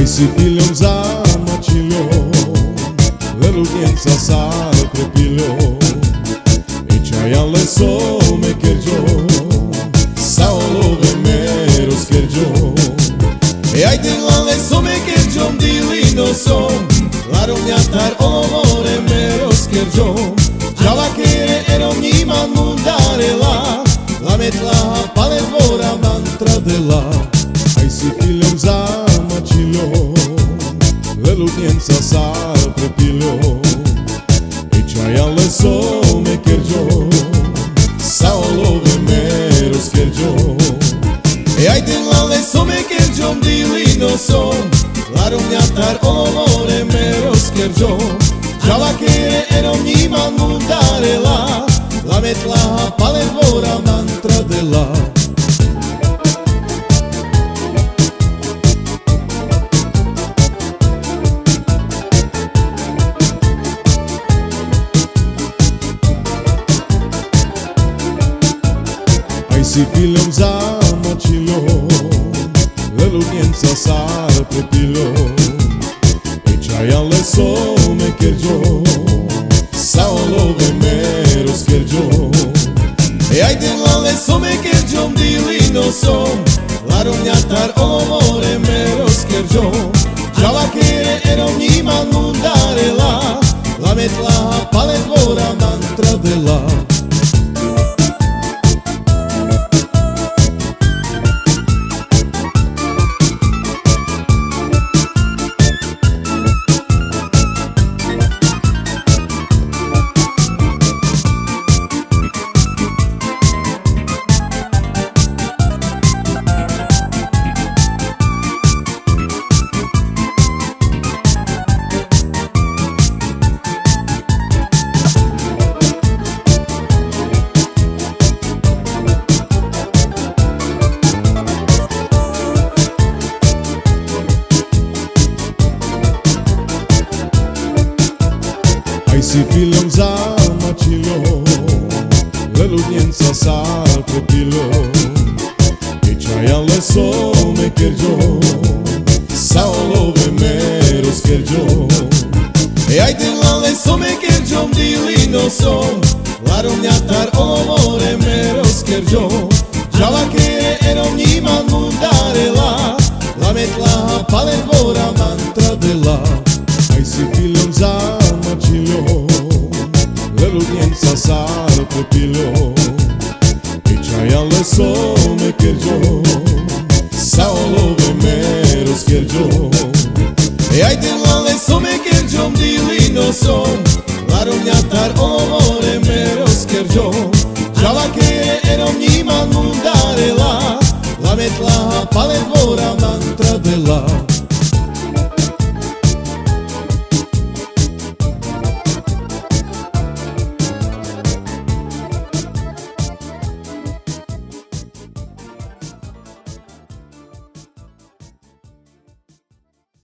Aj si piljom zamačiljom, lelutnjenca sale prepiljom, i čajale some kerđom, sa olove me rozkerđom. Ajde lale some kerđom dili nosom, larovnjatar olore me rozkerđom. Čava kere erom njima mundarela, lametla pale dvora mantra dela. Aj si piljom zamačiljom, lelutnjenca sale prepiljom, i čajale some kerđom, sa olove me rozkerđom. Ajde lale some kerđom dili nosom, larovnjatar olore me rozkerđom. Čava kere erom njima mundarela, lametla pale dvora mantra dela. Aj si piljom zamačiljom, lelutnjenca sale prepiljom, i čajale some kerđom, sa olove me rozkerđom. Ajde lale some kerđom dili nosom, larovnjatar olore me rozkerđom. Čava kere erom njima mundarela, lametla pale dvora mantra dela. Aj si piljom zamačiljom, lelutnjenca sale prepiljom, i čajale some kerđom, sa olove me rozkerđom. Ajde lale some kerđom dili nosom, larovnjatar olore me rozkerđom. Čava kere erom njima mundarela, lametla pale dvora mantra dela. Aj si piljom zamačiljom, lelutnjenca sale prepiljom, i čajale some kerđom, sa olove me rozkerđom. Ajde lale some kerđom dili nosom, larovnjatar olore me rozkerđom. Čava kere erom njima mundarela, lametla pale dvora mantra dela.